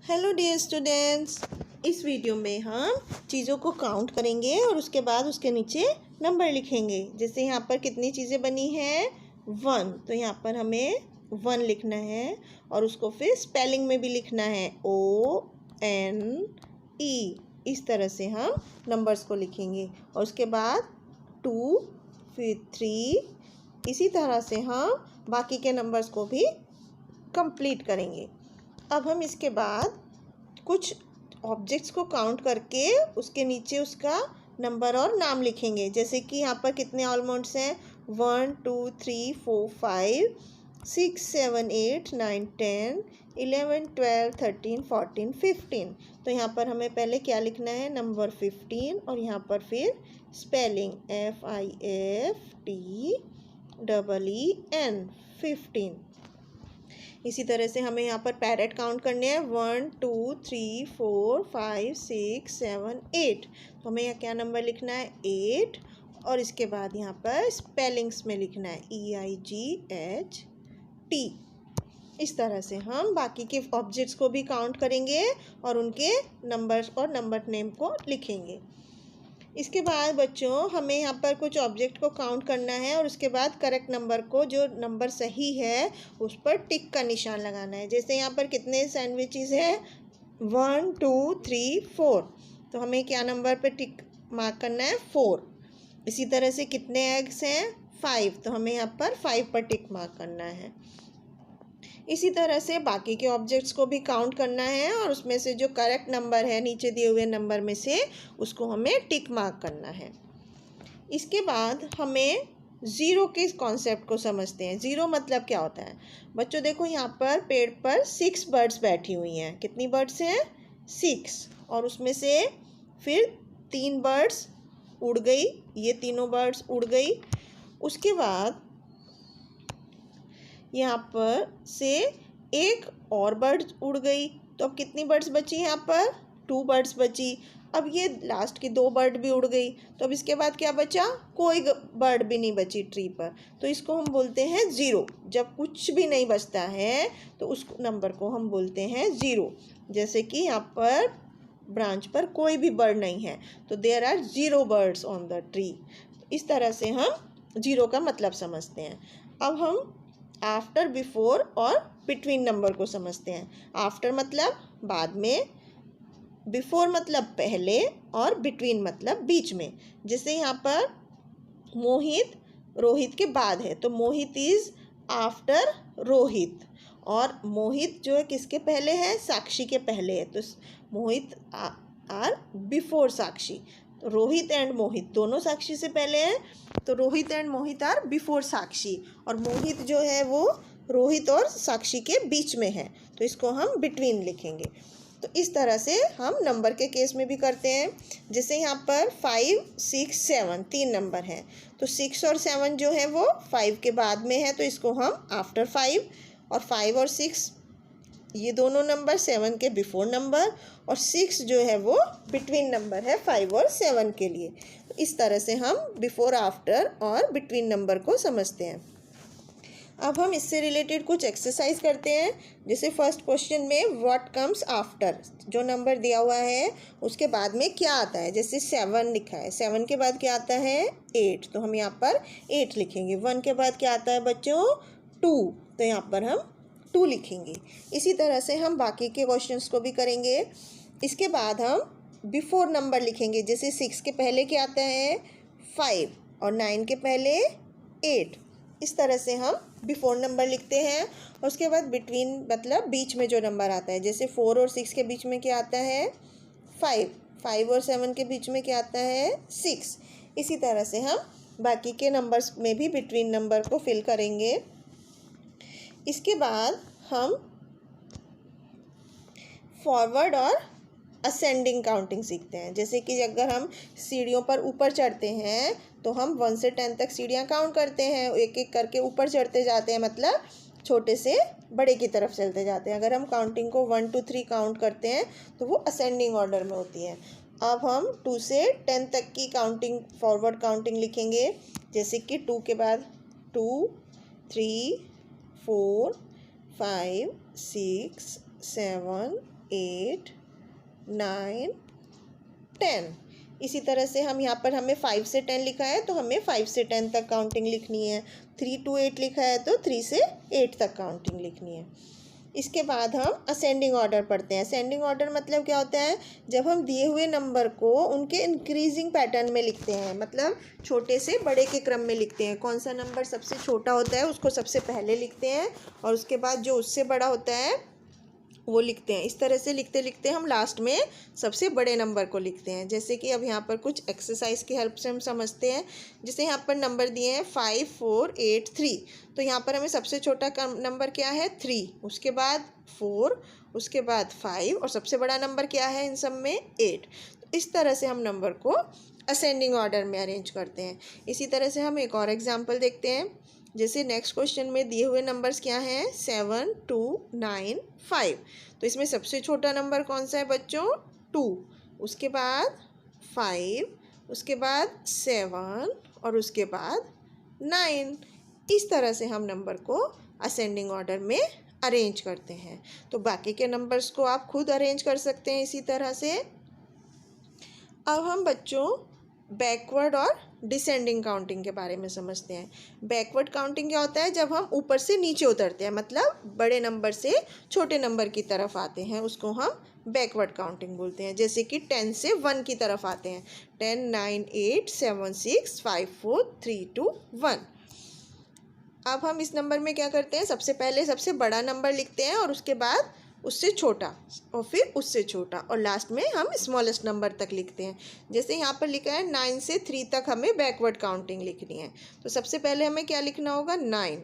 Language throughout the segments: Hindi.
हेलो डियर स्टूडेंट्स, इस वीडियो में हम चीज़ों को काउंट करेंगे और उसके बाद उसके नीचे नंबर लिखेंगे। जैसे यहाँ पर कितनी चीज़ें बनी हैं 1, तो यहाँ पर हमें 1 लिखना है और उसको फिर स्पेलिंग में भी लिखना है ONE। इस तरह से हम नंबर्स को लिखेंगे और उसके बाद 2, फिर 3, इसी तरह से हम बाकी के नंबर्स को भी कंप्लीट करेंगे। अब हम इसके बाद कुछ ऑब्जेक्ट्स को काउंट करके उसके नीचे उसका नंबर और नाम लिखेंगे। जैसे कि यहाँ पर कितने ऑलमोंड्स हैं 1 2 3 4 5 6 7 8 9 10 11 12 13 14 15। तो यहाँ पर हमें पहले क्या लिखना है नंबर 15 और यहाँ पर फिर स्पेलिंग FIFTEEN 15। इसी तरह से हमें यहाँ पर पैरेट काउंट करने हैं 1 2 3 4 5 6 7 8। तो हमें यहाँ क्या नंबर लिखना है 8 और इसके बाद यहाँ पर स्पेलिंग्स में लिखना है EIGHT। इस तरह से हम बाकी के ऑब्जेक्ट्स को भी काउंट करेंगे और उनके नंबर्स और नंबर नेम को लिखेंगे। इसके बाद बच्चों हमें यहाँ पर कुछ ऑब्जेक्ट को काउंट करना है और उसके बाद करेक्ट नंबर को, जो नंबर सही है उस पर टिक का निशान लगाना है। जैसे यहाँ पर कितने सैंडविचेस हैं 1 2 3 4, तो हमें क्या नंबर पर टिक मार्क करना है 4। इसी तरह से कितने एग्स हैं 5, तो हमें यहाँ पर 5 पर टिक मार्क करना है। इसी तरह से बाकी के ऑब्जेक्ट्स को भी काउंट करना है और उसमें से जो करेक्ट नंबर है नीचे दिए हुए नंबर में से उसको हमें टिक मार्क करना है। इसके बाद हमें ज़ीरो के कॉन्सेप्ट को समझते हैं। ज़ीरो मतलब क्या होता है बच्चों, देखो यहाँ पर पेड़ पर 6 बर्ड्स बैठी हुई हैं। कितनी बर्ड्स हैं 6, और उसमें से फिर 3 बर्ड्स उड़ गई, ये तीनों बर्ड्स उड़ गई। उसके बाद यहाँ पर से एक और बर्ड उड़ गई, तो अब कितनी बर्ड्स बची यहाँ पर 2 बर्ड्स बची। अब ये लास्ट की 2 बर्ड भी उड़ गई, तो अब इसके बाद क्या बचा, कोई बर्ड भी नहीं बची ट्री पर, तो इसको हम बोलते हैं ज़ीरो। जब कुछ भी नहीं बचता है तो उस नंबर को हम बोलते हैं ज़ीरो। जैसे कि यहाँ पर ब्रांच पर कोई भी बर्ड नहीं है, तो there are 0 birds on the tree. इस तरह से हम ज़ीरो का मतलब समझते हैं। अब हम आफ्टर, बिफोर और बिटवीन नंबर को समझते हैं। आफ्टर मतलब बाद में, बिफोर मतलब पहले और बिटवीन मतलब बीच में। जैसे यहाँ पर मोहित रोहित के बाद है, तो मोहित इज़ आफ्टर रोहित, और मोहित जो है किसके पहले है, साक्षी के पहले है, तो मोहित आर बिफोर साक्षी। तो रोहित एंड मोहित दोनों साक्षी से पहले हैं, तो Rohit and Mohit are before Sakshi, और मोहित जो है वो रोहित और साक्षी के बीच में है, तो इसको हम बिटवीन लिखेंगे। तो इस तरह से हम नंबर के केस में भी करते हैं। जैसे यहाँ पर 5 6 7 3 नंबर हैं, तो 6 और 7 जो है वो 5 के बाद में है, तो इसको हम आफ्टर 5, और 5 और 6 ये दोनों नंबर 7 के बिफोर नंबर, और 6 जो है वो बिटवीन नंबर है 5 और 7 के लिए। तो इस तरह से हम बिफोर, आफ्टर और बिटवीन नंबर को समझते हैं। अब हम इससे रिलेटेड कुछ एक्सरसाइज करते हैं। जैसे फर्स्ट क्वेश्चन में व्हाट कम्स आफ्टर, जो नंबर दिया हुआ है उसके बाद में क्या आता है। जैसे 7 लिखा है, 7 के बाद क्या आता है 8, तो हम यहाँ पर 8 लिखेंगे। 1 के बाद क्या आता है बच्चों 2, तो यहाँ पर हम 2 लिखेंगे। इसी तरह से हम बाकी के क्वेश्चंस को भी करेंगे। इसके बाद हम बिफोर नंबर लिखेंगे। जैसे 6 के पहले क्या आता है 5, और 9 के पहले 8। इस तरह से हम बिफोर नंबर लिखते हैं। और उसके बाद बिटवीन मतलब बीच में जो नंबर आता है, जैसे 4 और 6 के बीच में क्या आता है 5, 5 और 7 के बीच में क्या आता है 6। इसी तरह से हम बाकी के नंबर्स में भी बिटवीन नंबर को फिल करेंगे। इसके बाद हम फॉरवर्ड और असेंडिंग काउंटिंग सीखते हैं। जैसे कि अगर हम सीढ़ियों पर ऊपर चढ़ते हैं तो हम 1 से 10 तक सीढ़ियाँ काउंट करते हैं, एक एक करके ऊपर चढ़ते जाते हैं, मतलब छोटे से बड़े की तरफ चलते जाते हैं। अगर हम काउंटिंग को 1 2 3 काउंट करते हैं तो वो असेंडिंग ऑर्डर में होती है। अब हम 2 से 10 तक की काउंटिंग, फॉरवर्ड काउंटिंग लिखेंगे। जैसे कि 2 के बाद 2 3 4 5 6 7 8, 9, 10। इसी तरह से हम यहाँ पर हमें 5 से 10 लिखा है तो हमें 5 से 10 तक काउंटिंग लिखनी है। 3 to 8 लिखा है तो 3 से 8 तक काउंटिंग लिखनी है। इसके बाद हम असेंडिंग ऑर्डर पढ़ते हैं। असेंडिंग ऑर्डर मतलब क्या होता है, जब हम दिए हुए नंबर को उनके इंक्रीजिंग पैटर्न में लिखते हैं, मतलब छोटे से बड़े के क्रम में लिखते हैं। कौन सा नंबर सबसे छोटा होता है उसको सबसे पहले लिखते हैं और उसके बाद जो उससे बड़ा होता है वो लिखते हैं। इस तरह से लिखते लिखते हम लास्ट में सबसे बड़े नंबर को लिखते हैं। जैसे कि अब यहाँ पर कुछ एक्सरसाइज की हेल्प से हम समझते हैं। जैसे यहाँ पर नंबर दिए हैं 5, 4, 8, 3, तो यहाँ पर हमें सबसे छोटा नंबर क्या है 3, उसके बाद 4, उसके बाद 5 और सबसे बड़ा नंबर क्या है इन सब में 8। तो इस तरह से हम नंबर को असेंडिंग ऑर्डर में अरेंज करते हैं। इसी तरह से हम एक और एग्जाम्पल देखते हैं। जैसे नेक्स्ट क्वेश्चन में दिए हुए नंबर्स क्या हैं 7, 2, 9, 5। तो इसमें सबसे छोटा नंबर कौन सा है बच्चों 2, उसके बाद 5, उसके बाद 7 और उसके बाद 9। इस तरह से हम नंबर को असेंडिंग ऑर्डर में अरेंज करते हैं। तो बाकी के नंबर्स को आप खुद अरेंज कर सकते हैं इसी तरह से। अब हम बच्चों बैकवर्ड और डिसेंडिंग काउंटिंग के बारे में समझते हैं। बैकवर्ड काउंटिंग क्या होता है, जब हम ऊपर से नीचे उतरते हैं, मतलब बड़े नंबर से छोटे नंबर की तरफ आते हैं, उसको हम बैकवर्ड काउंटिंग बोलते हैं। जैसे कि 10 से 1 की तरफ आते हैं, 10, 9, 8, 7, 6, 5, 4, 3, 2, 1। अब हम इस नंबर में क्या करते हैं, सबसे पहले सबसे बड़ा नंबर लिखते हैं और उसके बाद उससे छोटा और फिर उससे छोटा और लास्ट में हम स्मॉलेस्ट नंबर तक लिखते हैं। जैसे यहाँ पर लिखा है 9 से 3 तक हमें बैकवर्ड काउंटिंग लिखनी है। तो सबसे पहले हमें क्या लिखना होगा 9,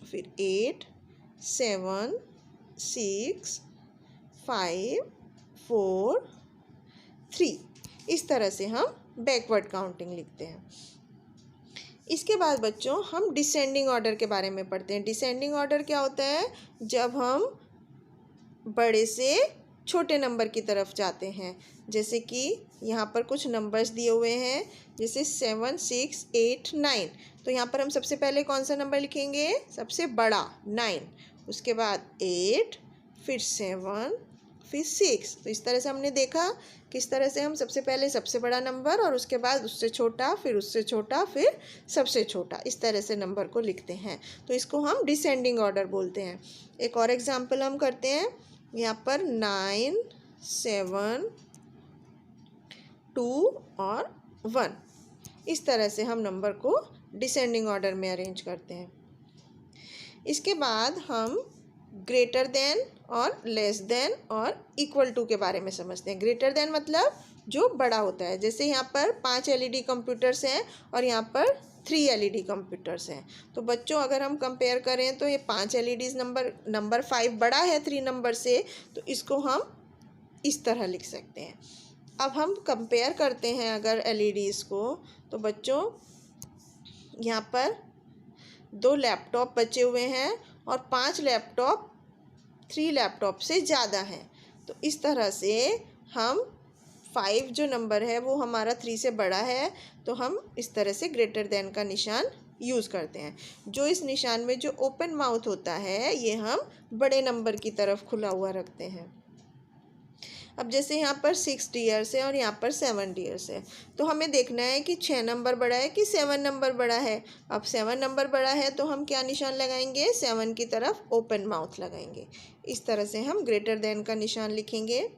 फिर 8, 7, 6, 5, 4, 3। इस तरह से हम बैकवर्ड काउंटिंग लिखते हैं। इसके बाद बच्चों हम डिसेंडिंग ऑर्डर के बारे में पढ़ते हैं। डिसेंडिंग ऑर्डर क्या होता है, जब हम बड़े से छोटे नंबर की तरफ जाते हैं। जैसे कि यहाँ पर कुछ नंबर्स दिए हुए हैं, जैसे 7, 6, 8, 9। तो यहाँ पर हम सबसे पहले कौन सा नंबर लिखेंगे, सबसे बड़ा 9, उसके बाद 8, फिर 7, फिर 6। तो इस तरह से हमने देखा किस तरह से हम सबसे पहले सबसे बड़ा नंबर और उसके बाद उससे छोटा, फिर उससे छोटा, फिर सबसे छोटा, इस तरह से नंबर को लिखते हैं। तो इसको हम डिसेंडिंग ऑर्डर बोलते हैं। एक और एग्जाम्पल हम करते हैं। यहाँ पर 9, 7, 2 और 1। इस तरह से हम नंबर को डिसेंडिंग ऑर्डर में अरेंज करते हैं। इसके बाद हम ग्रेटर देन और लेस देन और इक्वल टू के बारे में समझते हैं। ग्रेटर देन मतलब जो बड़ा होता है। जैसे यहाँ पर 5 LED कंप्यूटर्स हैं और यहाँ पर 3 LED कंप्यूटर्स हैं। तो बच्चों अगर हम कंपेयर करें तो ये 5 LEDs नंबर 5 बड़ा है 3 नंबर से, तो इसको हम इस तरह लिख सकते हैं। अब हम कंपेयर करते हैं अगर LEDs को, तो बच्चों यहाँ पर 2 लैपटॉप बचे हुए हैं और 5 लैपटॉप 3 लैपटॉप से ज़्यादा हैं। तो इस तरह से हम 5 जो नंबर है वो हमारा 3 से बड़ा है, तो हम इस तरह से ग्रेटर देन का निशान यूज़ करते हैं। जो इस निशान में जो ओपन माउथ होता है ये हम बड़े नंबर की तरफ खुला हुआ रखते हैं। अब जैसे यहाँ पर 6 डियर्स है और यहाँ पर 7 डियर्स है, तो हमें देखना है कि 6 नंबर बड़ा है कि 7 नंबर बड़ा है। अब 7 नंबर बड़ा है तो हम क्या निशान लगाएंगे, 7 की तरफ ओपन माउथ लगाएंगे। इस तरह से हम ग्रेटर देन का निशान लिखेंगे।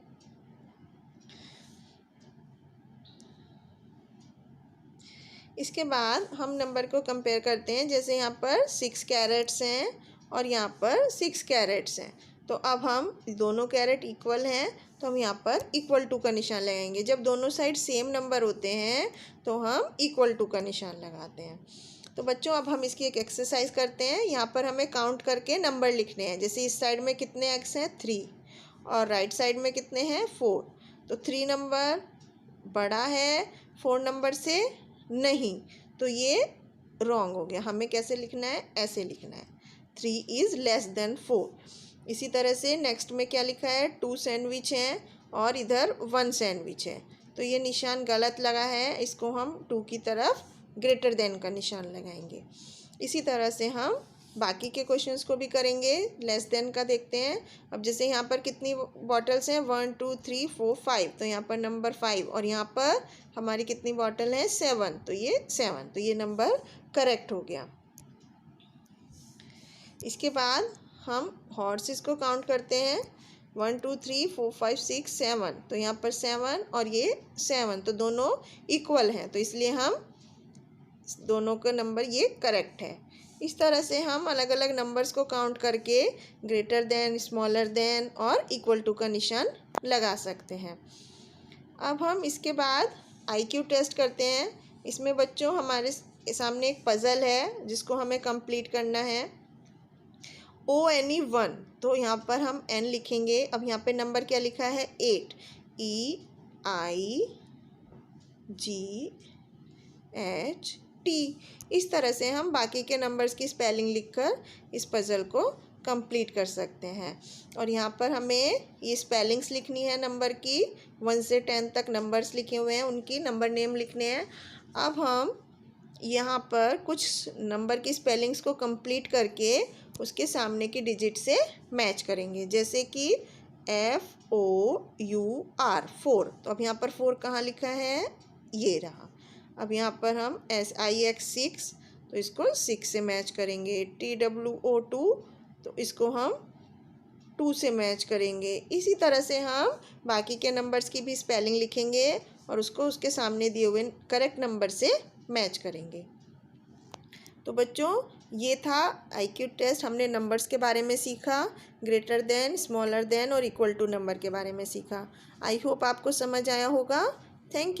इसके बाद हम नंबर को कंपेयर करते हैं। जैसे यहाँ पर 6 कैरेट्स हैं और यहाँ पर 6 कैरेट्स हैं, तो अब हम दोनों कैरेट इक्वल हैं तो हम यहाँ पर इक्वल टू का निशान लगाएंगे। जब दोनों साइड सेम नंबर होते हैं तो हम इक्वल टू का निशान लगाते हैं। तो बच्चों अब हम इसकी एक एक्सरसाइज करते हैं। यहाँ पर हमें काउंट करके नंबर लिखने हैं। जैसे इस साइड में कितने एक्स हैं 3 और राइट साइड में कितने हैं 4। तो 3 नंबर बड़ा है 4 नंबर से नहीं, तो ये रॉन्ग हो गया। हमें कैसे लिखना है, ऐसे लिखना है 3 इज़ लेस देन 4। इसी तरह से नेक्स्ट में क्या लिखा है 2 सैंडविच हैं और इधर 1 सैंडविच है, तो ये निशान गलत लगा है। इसको हम 2 की तरफ ग्रेटर देन का निशान लगाएंगे। इसी तरह से हम बाकी के क्वेश्चंस को भी करेंगे। लेस देन का देखते हैं। अब जैसे यहाँ पर कितनी बॉटल्स हैं, 1 2 3 4 5, तो यहाँ पर नंबर 5, और यहाँ पर हमारी कितनी बॉटल है, 7, तो ये 7, तो ये नंबर करेक्ट हो गया। इसके बाद हम हॉर्सेस को काउंट करते हैं। 1 2 3 4 5 6 7, तो यहाँ पर 7 और ये 7, तो दोनों इक्वल हैं, तो इसलिए हम दोनों का नंबर ये करेक्ट है। इस तरह से हम अलग अलग नंबर्स को काउंट करके ग्रेटर देन, स्मॉलर देन और इक्वल टू का निशान लगा सकते हैं। अब हम इसके बाद IQ टेस्ट करते हैं। इसमें बच्चों हमारे सामने एक पज़ल है जिसको हमें कंप्लीट करना है। ONE1, तो यहाँ पर हम N लिखेंगे। अब यहाँ पे नंबर क्या लिखा है, 8, EIGHT। इस तरह से हम बाकी के नंबर्स की स्पेलिंग लिखकर इस पज़ल को कंप्लीट कर सकते हैं। और यहाँ पर हमें ये स्पेलिंग्स लिखनी है नंबर की। 1 से 10 तक नंबर्स लिखे हुए हैं, उनकी नंबर नेम लिखने हैं। अब हम यहाँ पर कुछ नंबर की स्पेलिंग्स को कंप्लीट करके उसके सामने की डिजिट से मैच करेंगे। जैसे कि FOUR, 4, तो अब यहाँ पर 4 कहाँ लिखा है, ये रहा। अब यहाँ पर हम SIX, 6, तो इसको 6 से मैच करेंगे। TWO2, तो इसको हम 2 से मैच करेंगे। इसी तरह से हम बाकी के नंबर्स की भी स्पेलिंग लिखेंगे और उसको उसके सामने दिए हुए करेक्ट नंबर से मैच करेंगे। तो बच्चों, ये था IQ टेस्ट। हमने नंबर्स के बारे में सीखा, ग्रेटर देन, स्मॉलर देन और इक्वल टू नंबर के बारे में सीखा। आई होप आपको समझ आया होगा। Thank you.